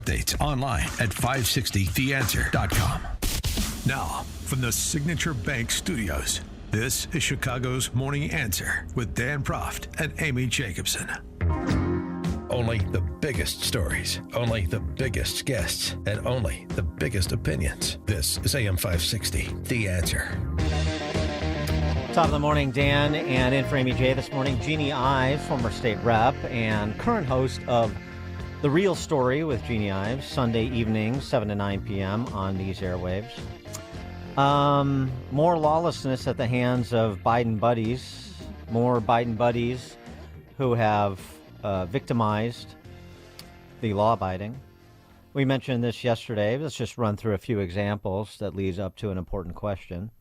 Updates online at 560theanswer.com. Now, from the Signature Bank Studios, this is Chicago's Morning Answer with Dan Proft and Amy Jacobson. Only the biggest stories, only the biggest guests, and only the biggest opinions. This is AM 560, The Answer. Top of the morning, Dan, and in for Amy J this morning, Jeannie Ives, former state rep and current host of The Real Story with Jeannie Ives, Sunday evenings, 7 to 9 p.m. on these airwaves. More lawlessness at the hands of Biden buddies, more Biden buddies who have victimized the law-abiding. We mentioned this yesterday. Let's just run through a few examples that leads up to an important question.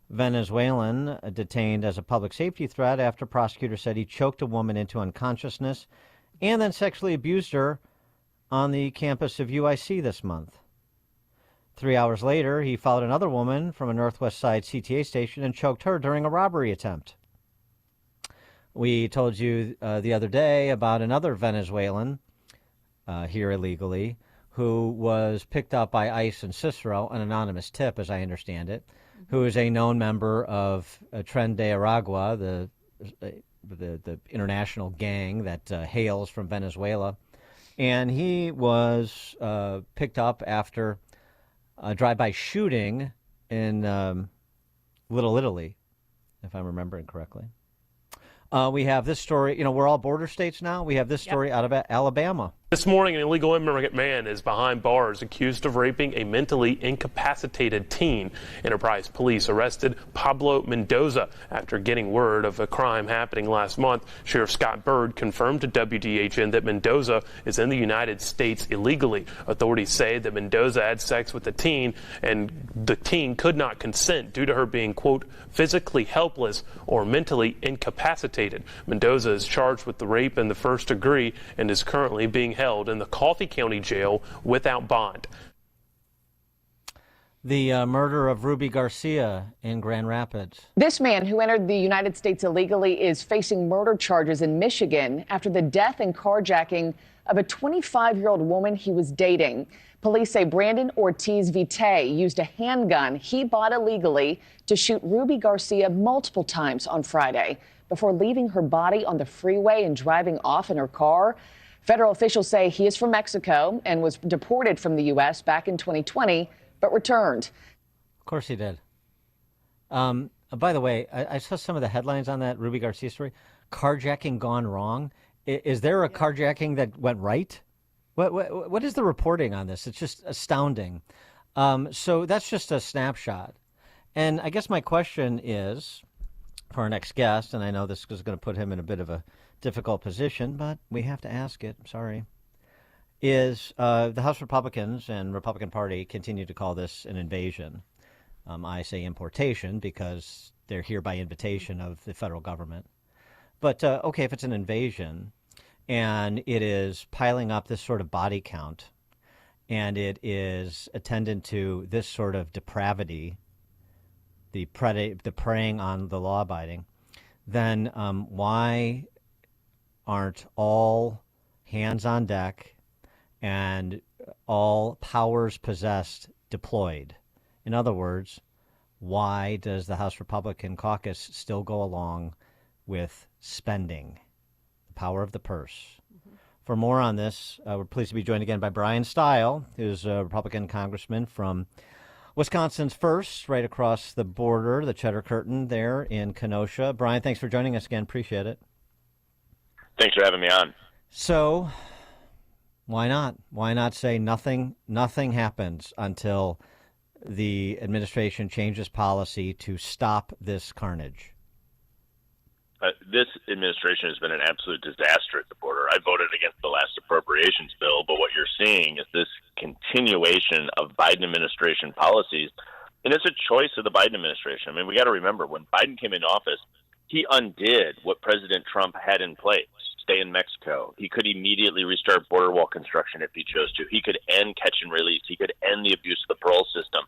Venezuelan detained as a public safety threat after prosecutors said he choked a woman into unconsciousness and then sexually abused her on the campus of UIC this month. 3 hours later, he followed another woman from a Northwest Side CTA station and choked her during a robbery attempt. We told you the other day about another Venezuelan here illegally who was picked up by ICE in Cicero, an anonymous tip, as I understand it, who is a known member of Tren de Aragua, the international gang that hails from Venezuela. And he was picked up after a drive-by shooting in Little Italy, if I'm remembering correctly. We have this story. You know, we're all border states now. We have this story out of Alabama. This morning, an illegal immigrant man is behind bars accused of raping a mentally incapacitated teen. Enterprise police arrested Pablo Mendoza after getting word of a crime happening last month. Sheriff Scott Bird confirmed to WDHN that Mendoza is in the United States illegally. Authorities say that Mendoza had sex with the teen, and the teen could not consent due to her being, quote, physically helpless or mentally incapacitated. Mendoza is charged with the rape in the first degree and is currently being held in the Coffee County Jail without bond. The murder of Ruby Garcia in Grand Rapids. This man who entered the United States illegally is facing murder charges in Michigan after the death and carjacking of a 25-year-old woman he was dating. Police say Brandon Ortiz Vite used a handgun he bought illegally to shoot Ruby Garcia multiple times on Friday before leaving her body on the freeway and driving off in her car. Federal officials say he is from Mexico and was deported from the U.S. back in 2020, but returned. Of course he did. By the way, I saw some of the headlines on that Ruby Garcia story. Carjacking gone wrong. Is there a carjacking that went right? What is the reporting on this? It's just astounding. So that's just a snapshot. And I guess my question is, for our next guest, and I know this is going to put him in a bit of a difficult position, but we have to ask it. Sorry. Is the House Republicans and Republican Party continue to call this an invasion? I say importation because they're here by invitation of the federal government. But, okay, if it's an invasion and it is piling up this sort of body count and it is attendant to this sort of depravity, the preying on the law-abiding, then why aren't all hands on deck and all powers possessed deployed? In other words, why does the House Republican caucus still go along with spending, the power of the purse? Mm-hmm. For more on this, we're pleased to be joined again by Bryan Steil, who's a Republican congressman from Wisconsin's first, right across the border, the Cheddar Curtain there in Kenosha. Bryan, thanks for joining us again. Appreciate it. Thanks for having me on. So, why not? Why not say nothing happens until the administration changes policy to stop this carnage? This administration has been an absolute disaster at the border. I voted against the last appropriations bill, but what you're seeing is this continuation of Biden administration policies, and it's a choice of the Biden administration. I mean, we got to remember, when Biden came into office, he undid what President Trump had in place. Stay in Mexico. He could immediately restart border wall construction if he chose to. He could end catch and release. He could end the abuse of the parole system.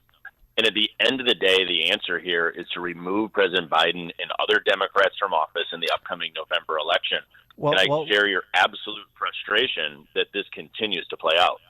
And at the end of the day, the answer here is to remove President Biden and other Democrats from office in the upcoming November election. And I share your absolute frustration that this continues to play out.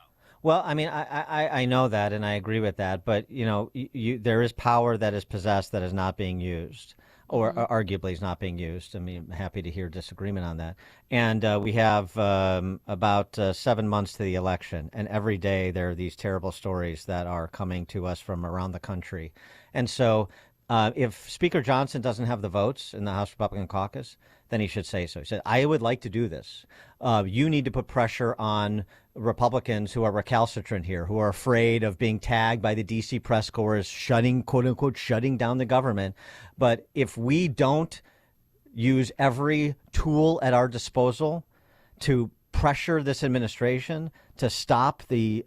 Well, I mean, I know that, and I agree with that, but there is power that is possessed that is not being used, or arguably is not being used. I mean, I'm happy to hear disagreement on that. And we have about 7 months to the election, and every day there are these terrible stories that are coming to us from around the country. And so, if Speaker Johnson doesn't have the votes in the House Republican caucus, then he should say so. He said, I would like to do this. You need to put pressure on Republicans who are recalcitrant here, who are afraid of being tagged by the D.C. press corps as shutting, quote unquote, shutting down the government. But if we don't use every tool at our disposal to pressure this administration to stop the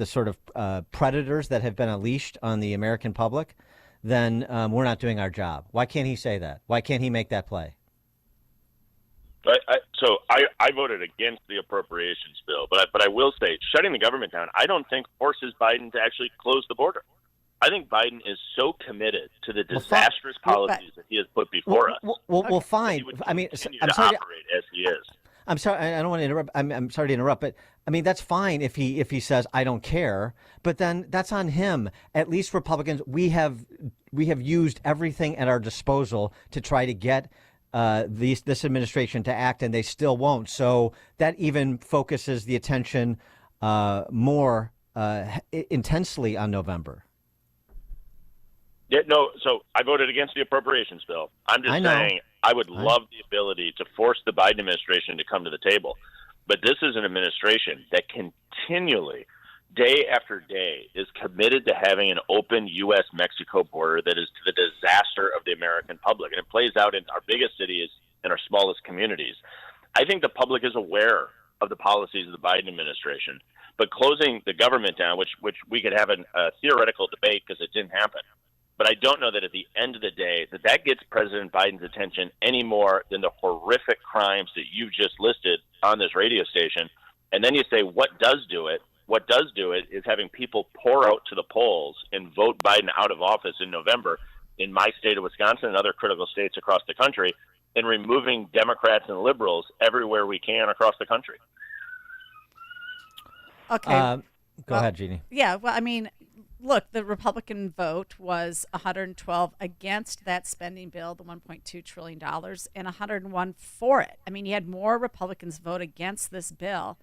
sort of predators that have been unleashed on the American public, then we're not doing our job. Why can't he say that? Why can't he make that play? So I voted against the appropriations bill, but I will say shutting the government down, I don't think forces Biden to actually close the border. I think Biden is so committed to the disastrous policies that he has put before us. Well, fine. I mean, I'm sorry. Operate as he is. I'm sorry. I don't want to interrupt. I'm sorry to interrupt, but I mean that's fine if he says I don't care, but then that's on him. At least Republicans, we have used everything at our disposal to try to get this administration to act, and they still won't. So that even focuses the attention more intensely on November. Yeah, no. So I voted against the appropriations bill. I'm just saying I would love the ability to force the Biden administration to come to the table. But this is an administration that continually, day after day, is committed to having an open U.S.-Mexico border that is to the disaster of the American public. And it plays out in our biggest cities and our smallest communities. I think the public is aware of the policies of the Biden administration. But closing the government down, which we could have a theoretical debate because it didn't happen, but I don't know that at the end of the day that gets President Biden's attention any more than the horrific crimes that you've just listed on this radio station. And then you say, what does do it? What does do it is having people pour out to the polls and vote Biden out of office in November in my state of Wisconsin and other critical states across the country, and removing Democrats and liberals everywhere we can across the country. Okay. Go ahead, Jeannie. Yeah, well, I mean, look, the Republican vote was 112 against that spending bill, the $1.2 trillion, and 101 for it. I mean, you had more Republicans vote against this bill,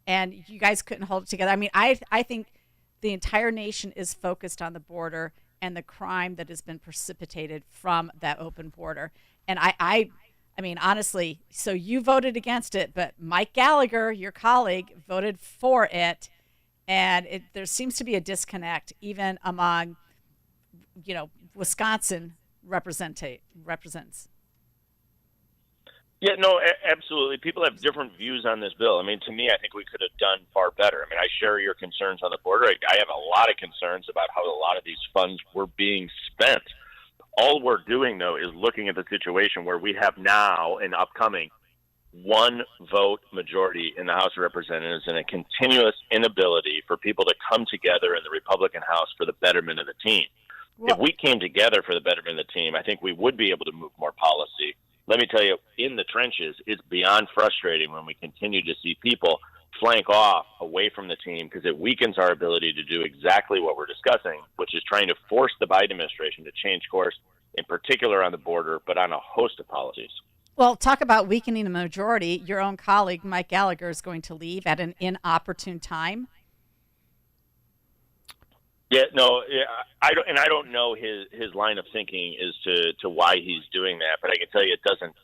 and you guys couldn't hold it together. I mean, I think the entire nation is focused on the border and the crime that has been precipitated from that open border. And I mean, honestly, so you voted against it, but Mike Gallagher, your colleague, voted for it. And there seems to be a disconnect even among, Wisconsin represents. Yeah, no, absolutely. People have different views on this bill. I mean, to me, I think we could have done far better. I mean, I share your concerns on the border. I have a lot of concerns about how a lot of these funds were being spent. All we're doing, though, is looking at the situation where we have now and upcoming one vote majority in the House of Representatives and a continuous inability for people to come together in the Republican House for the betterment of the team. Well, if we came together for the betterment of the team, I think we would be able to move more policy. Let me tell you, in the trenches, it's beyond frustrating when we continue to see people flank off away from the team because it weakens our ability to do exactly what we're discussing, which is trying to force the Biden administration to change course, in particular on the border, but on a host of policies. Well, talk about weakening the majority. Your own colleague, Mike Gallagher, is going to leave at an inopportune time. Yeah, no, I don't know his line of thinking as to why he's doing that, but I can tell you it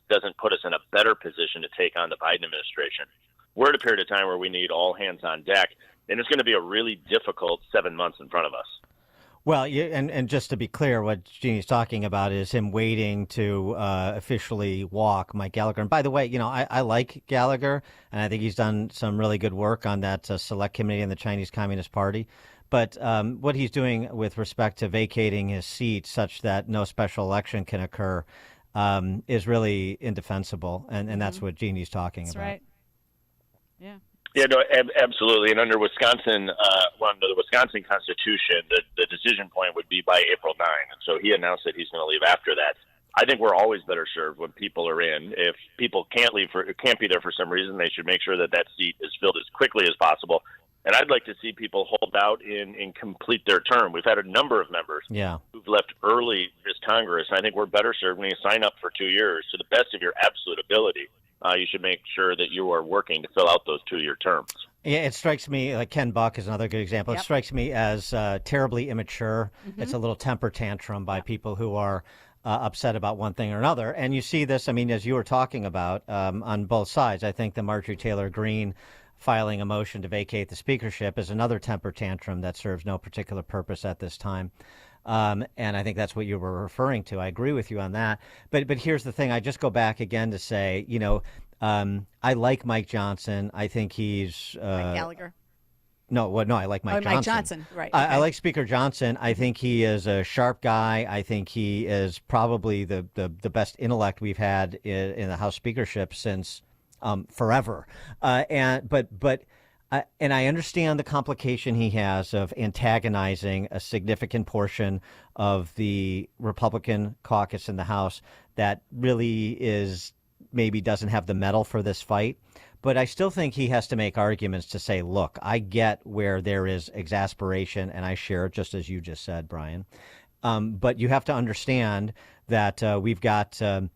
doesn't put us in a better position to take on the Biden administration. We're at a period of time where we need all hands on deck, and it's going to be a really difficult 7 months in front of us. Well, and just to be clear, what Jeannie's talking about is him waiting to officially walk Mike Gallagher. And by the way, I like Gallagher, and I think he's done some really good work on that select committee in the Chinese Communist Party. But what he's doing with respect to vacating his seat such that no special election can occur is really indefensible. And that's what Jeannie's talking about. That's right. Yeah. Yeah, no, absolutely. And under Wisconsin, under the Wisconsin Constitution, the decision point would be by April 9. And so he announced that he's going to leave after that. I think we're always better served when people are in. If people can't be there for some reason, they should make sure that seat is filled as quickly as possible. And I'd like to see people hold out and complete their term. We've had a number of members who've left early this Congress. I think we're better served when you sign up for 2 years to the best of your absolute ability. You should make sure that you are working to fill out those 2-year terms. Yeah, it strikes me, like Ken Buck is another good example. It strikes me as terribly immature. It's a little temper tantrum by people who are upset about one thing or another. And you see this, I mean, as you were talking about, on both sides. I think the Marjorie Taylor Greene filing a motion to vacate the speakership is another temper tantrum that serves no particular purpose at this time. And I think that's what you were referring to. I agree with you on that. But here's the thing. I just go back again to say, you know, I like Mike Johnson. I think he's Mike Gallagher. No, I like Mike Johnson. Mike Johnson, right. Okay. I like Speaker Johnson. I think he is a sharp guy. I think he is probably the best intellect we've had in the House speakership since forever. And I understand the complication he has of antagonizing a significant portion of the Republican caucus in the House that really is maybe doesn't have the mettle for this fight. But I still think he has to make arguments to say, look, I get where there is exasperation, and I share it just as you just said, Brian. But you have to understand that we've got a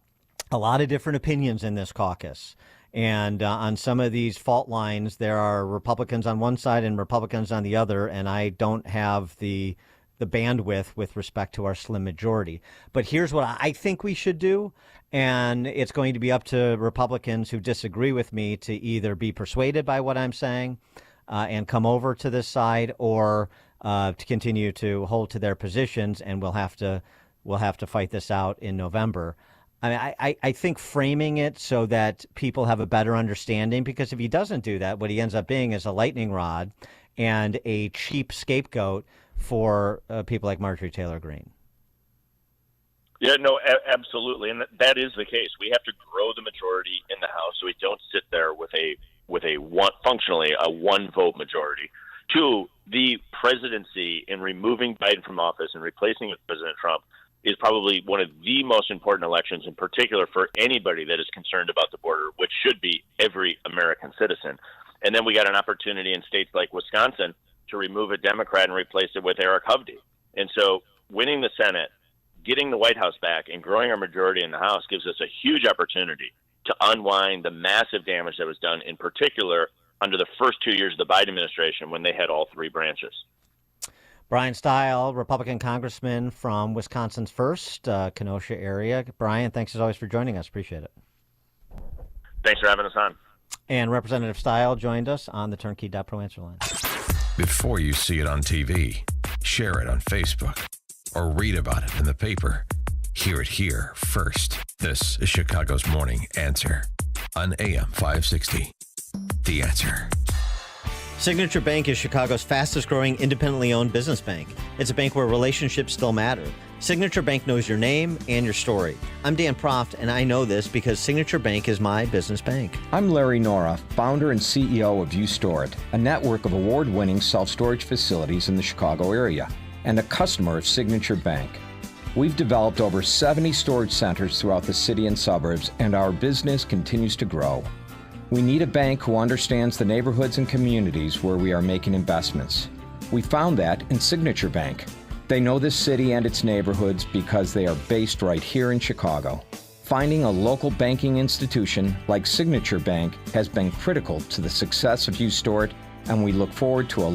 lot of different opinions in this caucus. And on some of these fault lines, there are Republicans on one side and Republicans on the other, and I don't have the bandwidth with respect to our slim majority. But here's what I think we should do, and it's going to be up to Republicans who disagree with me to either be persuaded by what I'm saying and come over to this side, or to continue to hold to their positions, and we'll have to fight this out in November. I mean, I think framing it so that people have a better understanding, because if he doesn't do that, what he ends up being is a lightning rod and a cheap scapegoat for people like Marjorie Taylor Greene. Yeah, no, absolutely, and that is the case. We have to grow the majority in the House, so we don't sit there with functionally a one-vote majority. Two, the presidency in removing Biden from office and replacing with President Trump is probably one of the most important elections, in particular for anybody that is concerned about the border, which should be every American citizen. And then we got an opportunity in states like Wisconsin to remove a Democrat and replace it with Eric Hovde. And so winning the Senate, getting the White House back, and growing our majority in the House gives us a huge opportunity to unwind the massive damage that was done, in particular under the first 2 years of the Biden administration when they had all three branches. Bryan Steil, Republican congressman from Wisconsin's 1st, Kenosha area. Brian, thanks as always for joining us. Appreciate it. Thanks for having us on. And Representative Steil joined us on the Turnkey.Pro answer line. Before you see it on TV, share it on Facebook, or read about it in the paper, hear it here first. This is Chicago's Morning Answer on AM 560. The Answer. Signature Bank is Chicago's fastest growing independently owned business bank. It's a bank where relationships still matter. Signature Bank knows your name and your story. I'm Dan Proft, and I know this because Signature Bank is my business bank. I'm Larry Nora, founder and CEO of U-Store-It, a network of award-winning self-storage facilities in the Chicago area, and a customer of Signature Bank. We've developed over 70 storage centers throughout the city and suburbs, and our business continues to grow. We need a bank who understands the neighborhoods and communities where we are making investments. We found that in Signature Bank. They know this city and its neighborhoods because they are based right here in Chicago. Finding a local banking institution like Signature Bank has been critical to the success of U-Store-It, and we look forward to a